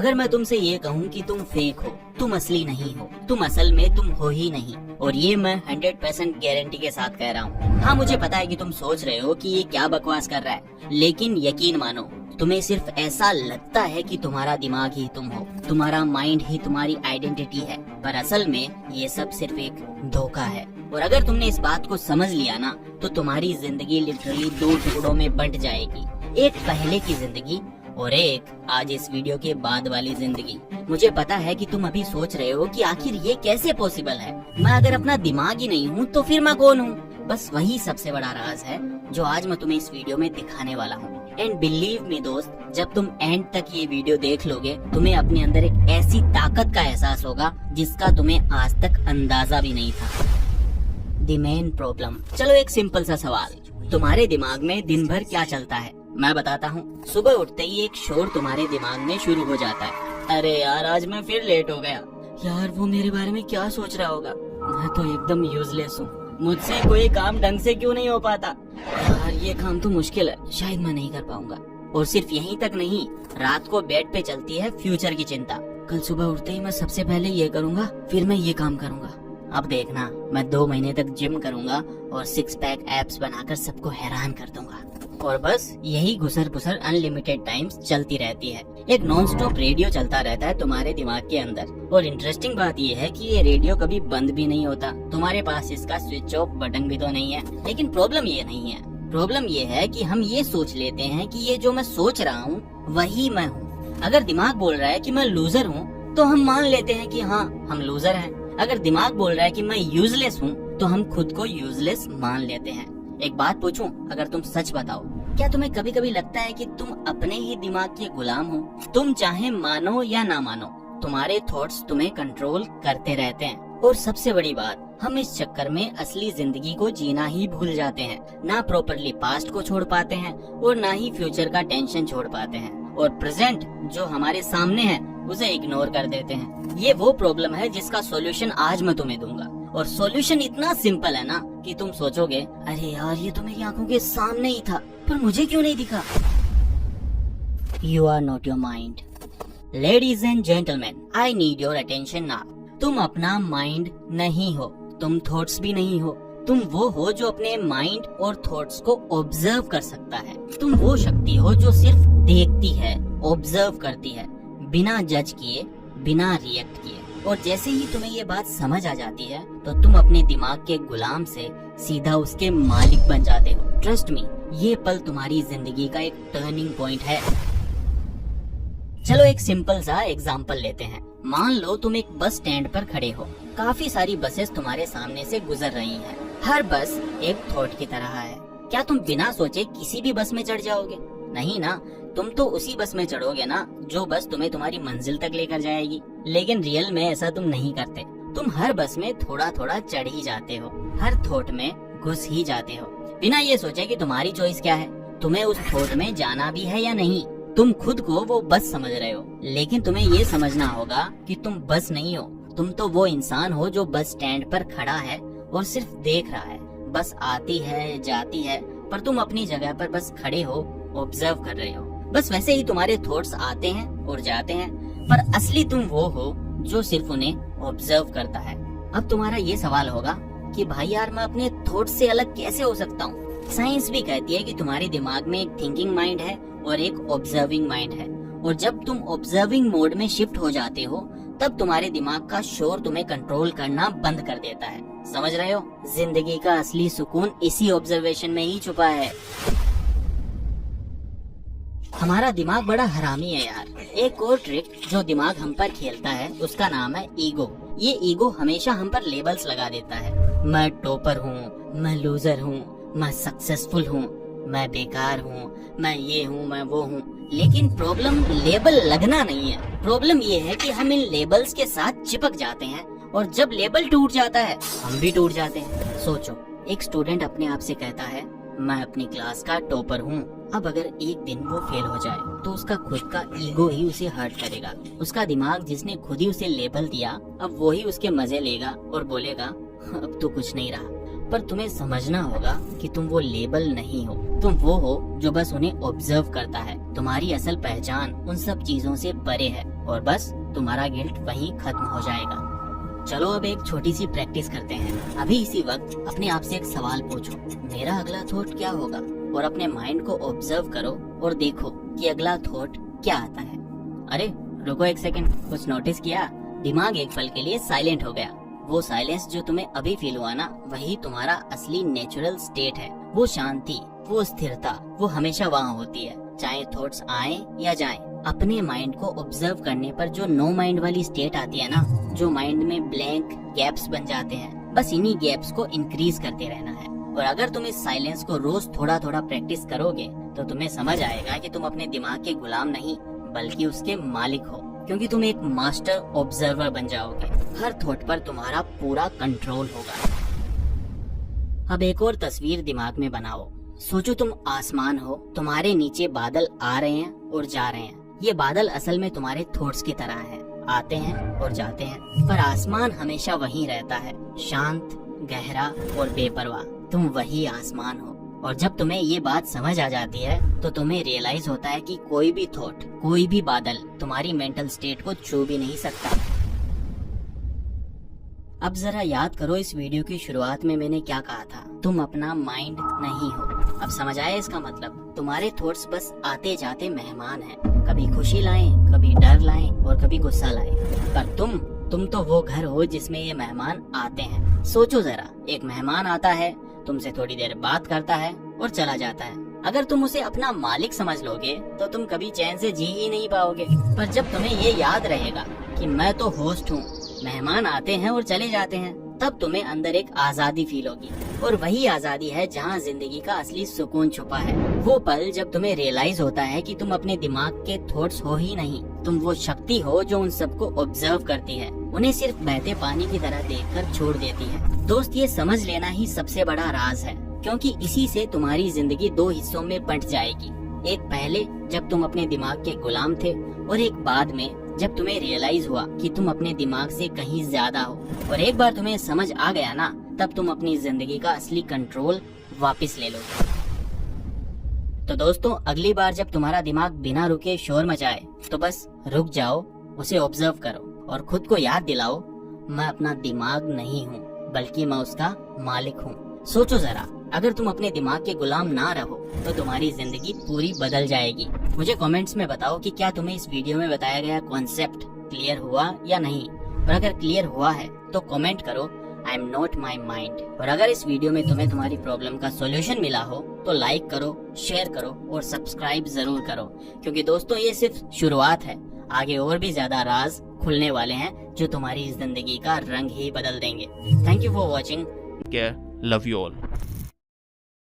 अगर मैं तुमसे ये कहूँ कि तुम फेक हो, तुम असली नहीं हो, तुम असल में तुम हो ही नहीं, और ये मैं 100% गारंटी के साथ कह रहा हूँ। हाँ, मुझे पता है कि तुम सोच रहे हो कि ये क्या बकवास कर रहा है, लेकिन यकीन मानो तुम्हें सिर्फ ऐसा लगता है कि तुम्हारा दिमाग ही तुम हो, तुम्हारा माइंड ही तुम्हारी आइडेंटिटी है, पर असल में ये सब सिर्फ एक धोखा है। और अगर तुमने इस बात को समझ लिया ना, तो तुम्हारी जिंदगी लिटरली 2 टुकड़ों में बंट जाएगी, एक पहले की जिंदगी और एक आज इस वीडियो के बाद वाली जिंदगी। मुझे पता है कि तुम अभी सोच रहे हो कि आखिर ये कैसे पॉसिबल है, मैं अगर अपना दिमाग ही नहीं हूँ तो फिर मैं कौन हूँ। बस वही सबसे बड़ा राज है जो आज मैं तुम्हें इस वीडियो में दिखाने वाला हूँ। एंड बिलीव मी दोस्त, जब तुम एंड तक ये वीडियो देख लोगे, तुम्हें अपने अंदर एक ऐसी ताकत का एहसास होगा जिसका तुम्हें आज तक अंदाजा भी नहीं था। The main problem. चलो एक सिंपल सा सवाल, तुम्हारे दिमाग में दिन भर क्या चलता है? मैं बताता हूँ। सुबह उठते ही एक शोर तुम्हारे दिमाग में शुरू हो जाता है, अरे यार आज मैं फिर लेट हो गया, यार वो मेरे बारे में क्या सोच रहा होगा, मैं तो एकदम यूजलेस हूँ, मुझसे कोई काम ढंग से क्यों नहीं हो पाता, यार ये काम तो मुश्किल है, शायद मैं नहीं कर पाऊंगा। और सिर्फ यहीं तक नहीं, रात को बेड पे चलती है फ्यूचर की चिंता, कल सुबह उठते ही मैं सबसे पहले ये करूंगा, फिर मैं ये काम करूंगा। अब देखना, मैं 2 महीने तक जिम करूंगा और 6 पैक एब्स बनाकर सबको हैरान कर दूंगा। और बस यही घुसर पुसर अनलिमिटेड टाइम्स चलती रहती है। एक नॉन स्टॉप रेडियो चलता रहता है तुम्हारे दिमाग के अंदर। और इंटरेस्टिंग बात ये है कि ये रेडियो कभी बंद भी नहीं होता, तुम्हारे पास इसका स्विच ऑफ बटन भी तो नहीं है। लेकिन प्रॉब्लम ये नहीं है, प्रॉब्लम ये है कि हम ये सोच लेते हैं कि ये जो मैं सोच रहा हूँ वही मैं हूँ। अगर दिमाग बोल रहा है कि मैं लूजर हूँ तो हम मान लेते हैं कि हाँ हम लूजर हैं। अगर दिमाग बोल रहा है कि मैं यूजलेस हूँ तो हम खुद को यूजलेस मान लेते हैं। एक बात पूछूं, अगर तुम सच बताओ, क्या तुम्हें कभी कभी लगता है कि तुम अपने ही दिमाग के गुलाम हो? तुम चाहे मानो या ना मानो, तुम्हारे थॉट्स तुम्हें कंट्रोल करते रहते हैं। और सबसे बड़ी बात, हम इस चक्कर में असली जिंदगी को जीना ही भूल जाते हैं। ना प्रॉपरली पास्ट को छोड़ पाते हैं और ना ही फ्यूचर का टेंशन छोड़ पाते हैं, और प्रेजेंट जो हमारे सामने है उसे इग्नोर कर देते हैं। ये वो प्रॉब्लम है जिसका सॉल्यूशन आज मैं तुम्हें दूंगा। और सॉल्यूशन इतना सिंपल है ना कि तुम सोचोगे, अरे यार ये तो मेरी आंखों के सामने ही था, पर मुझे क्यों नहीं दिखा। You are not your mind. Ladies and gentleman, I need your attention now. तुम अपना माइंड नहीं हो, तुम थॉट्स भी नहीं हो, तुम वो हो जो अपने माइंड और थॉट्स को ऑब्जर्व कर सकता है। तुम वो शक्ति हो जो सिर्फ देखती है, ऑब्जर्व करती है, बिना जज किए, बिना रिएक्ट किए। और जैसे ही तुम्हें ये बात समझ आ जाती है तो तुम अपने दिमाग के गुलाम से सीधा उसके मालिक बन जाते हो। ट्रस्ट मी, ये पल तुम्हारी जिंदगी का एक टर्निंग पॉइंट है। चलो एक सिंपल सा एग्जांपल लेते हैं। मान लो तुम एक बस स्टैंड पर खड़े हो, काफी सारी बसेस तुम्हारे सामने से गुजर रही हैं। हर बस एक थॉट की तरह है। क्या तुम बिना सोचे किसी भी बस में चढ़ जाओगे? नहीं ना, तुम तो उसी बस में चढ़ोगे ना जो बस तुम्हें तुम्हारी मंजिल तक लेकर जाएगी। लेकिन रियल में ऐसा तुम नहीं करते। तुम हर बस में थोड़ा थोड़ा चढ़ ही जाते हो, हर थॉट में घुस ही जाते हो, बिना ये सोचे कि तुम्हारी चॉइस क्या है, तुम्हें उस थॉट में जाना भी है या नहीं। तुम खुद को वो बस समझ रहे हो, लेकिन तुम्हें ये समझना होगा कि तुम बस नहीं हो, तुम तो वो इंसान हो जो बस स्टैंड पर खड़ा है और सिर्फ देख रहा है। बस आती है जाती है, पर तुम अपनी जगह पर बस खड़े हो, ऑब्जर्व कर रहे हो। बस वैसे ही तुम्हारे थॉट्स आते हैं और जाते हैं, पर असली तुम वो हो जो सिर्फ उन्हें ऑब्जर्व करता है। अब तुम्हारा ये सवाल होगा कि भाई यार मैं अपने थॉट्स से अलग कैसे हो सकता हूँ? साइंस भी कहती है कि तुम्हारे दिमाग में एक थिंकिंग माइंड है और एक ऑब्जर्विंग माइंड है। और जब तुम ऑब्जर्विंग मोड में शिफ्ट हो जाते हो तब तुम्हारे दिमाग का शोर तुम्हें कंट्रोल करना बंद कर देता है। समझ रहे हो? जिंदगी का असली सुकून इसी ऑब्जर्वेशन में ही छुपा है। हमारा दिमाग बड़ा हरामी है यार। एक और ट्रिक जो दिमाग हम पर खेलता है उसका नाम है ईगो। ये ईगो हमेशा हम पर लेबल्स लगा देता है। मैं टॉपर हूँ, मैं लूजर हूँ, मैं सक्सेसफुल हूँ, मैं बेकार हूँ, मैं ये हूँ, मैं वो हूँ। लेकिन प्रॉब्लम लेबल लगना नहीं है, प्रॉब्लम ये है कि हम इन लेबल्स के साथ चिपक जाते हैं और जब लेबल टूट जाता है हम भी टूट जाते हैं। सोचो, एक स्टूडेंट अपने आप से कहता है मैं अपनी क्लास का टॉपर हूँ। अब अगर एक दिन वो फेल हो जाए तो उसका खुद का ईगो ही उसे हर्ट करेगा। उसका दिमाग जिसने खुद ही उसे लेबल दिया अब वो ही उसके मजे लेगा और बोलेगा अब तो कुछ नहीं रहा। पर तुम्हें समझना होगा कि तुम वो लेबल नहीं हो। तुम वो हो जो बस उन्हें ऑब्जर्व करता है। तुम्हारी असल पहचान उन सब चीजों से परे है और बस तुम्हारा गिल्ट वहीं खत्म हो जाएगा। चलो अब एक छोटी सी प्रैक्टिस करते हैं। अभी इसी वक्त अपने आप से एक सवाल पूछो, मेरा अगला थॉट क्या होगा? और अपने माइंड को ऑब्जर्व करो और देखो कि अगला थॉट क्या आता है। अरे रुको एक सेकंड, कुछ नोटिस किया? दिमाग एक पल के लिए साइलेंट हो गया। वो साइलेंस जो तुम्हें अभी फील हुआ ना, वही तुम्हारा असली नेचुरल स्टेट है। वो शांति, वो स्थिरता, वो हमेशा वहाँ होती है, चाहे थॉट्स आए या जाएं। अपने माइंड को ऑब्जर्व करने पर जो नो माइंड वाली स्टेट आती है ना, जो माइंड में ब्लैंक गैप्स बन जाते हैं, बस इन्हीं गैप्स को इंक्रीज करते रहना है। और अगर तुम इस साइलेंस को रोज थोड़ा थोड़ा प्रैक्टिस करोगे तो तुम्हें समझ आएगा कि तुम अपने दिमाग के गुलाम नहीं बल्कि उसके मालिक हो, क्योंकि तुम एक मास्टर ऑब्जर्वर बन जाओगे। हर थॉट पर तुम्हारा पूरा कंट्रोल होगा। अब एक और तस्वीर दिमाग में बनाओ। सोचो तुम आसमान हो, तुम्हारे नीचे बादल आ रहे हैं और जा रहे हैं। ये बादल असल में तुम्हारे थॉट्स की तरह हैं, आते हैं और जाते हैं, पर आसमान हमेशा वहीं रहता है, शांत, गहरा और बेपरवाह। तुम वही आसमान हो। और जब तुम्हें ये बात समझ आ जाती है तो तुम्हें रियलाइज होता है कि कोई भी थॉट, कोई भी बादल तुम्हारी मेंटल स्टेट को छू भी नहीं सकता। अब जरा याद करो, इस वीडियो की शुरुआत में मैंने क्या कहा था? तुम अपना माइंड नहीं हो। अब समझ आया इसका मतलब? तुम्हारे थॉट्स बस आते जाते मेहमान हैं, कभी खुशी लाएं, कभी डर लाएं और कभी गुस्सा लाएं। पर तुम तो वो घर हो जिसमें ये मेहमान आते हैं। सोचो जरा, एक मेहमान आता है, तुमसे थोड़ी देर बात करता है और चला जाता है। अगर तुम उसे अपना मालिक समझ लोगे तो तुम कभी चैन से जी ही नहीं पाओगे। पर जब तुम्हें ये याद रहेगा कि मैं तो होस्ट हूँ, मेहमान आते हैं और चले जाते हैं, तब तुम्हें अंदर एक आजादी फील होगी। और वही आजादी है जहाँ जिंदगी का असली सुकून छुपा है। वो पल जब तुम्हें रियलाइज होता है कि तुम अपने दिमाग के थॉट्स हो ही नहीं, तुम वो शक्ति हो जो उन सबको ऑब्जर्व करती है, उन्हें सिर्फ बहते पानी की तरह देखकर छोड़ देती है। दोस्त, ये समझ लेना ही सबसे बड़ा राज है, क्योंकि इसी से तुम्हारी जिंदगी दो हिस्सों में बंट जाएगी। एक पहले जब तुम अपने दिमाग के गुलाम थे, और एक बाद में जब तुम्हें रियलाइज हुआ कि तुम अपने दिमाग से कहीं ज्यादा हो। और एक बार तुम्हें समझ आ गया ना, तब तुम अपनी जिंदगी का असली कंट्रोल वापस ले लोगे। तो दोस्तों, अगली बार जब तुम्हारा दिमाग बिना रुके शोर मचाए तो बस रुक जाओ, उसे ऑब्जर्व करो और खुद को याद दिलाओ, मैं अपना दिमाग नहीं हूँ बल्कि मैं उसका मालिक हूँ। सोचो जरा, अगर तुम अपने दिमाग के गुलाम ना रहो तो तुम्हारी जिंदगी पूरी बदल जाएगी। मुझे कमेंट्स में बताओ कि क्या तुम्हें इस वीडियो में बताया गया कॉन्सेप्ट क्लियर हुआ या नहीं। और अगर क्लियर हुआ है तो कमेंट करो, I am not my mind. और अगर इस वीडियो में तुम्हें तुम्हारी प्रॉब्लम का सॉल्यूशन मिला हो तो लाइक करो, शेयर करो और सब्सक्राइब जरूर करो, क्योंकि दोस्तों ये सिर्फ शुरुआत है। आगे और भी ज्यादा राज खुलने वाले हैं जो तुम्हारी जिंदगी का रंग ही बदल देंगे। Thank you for watching. Care. Love you all.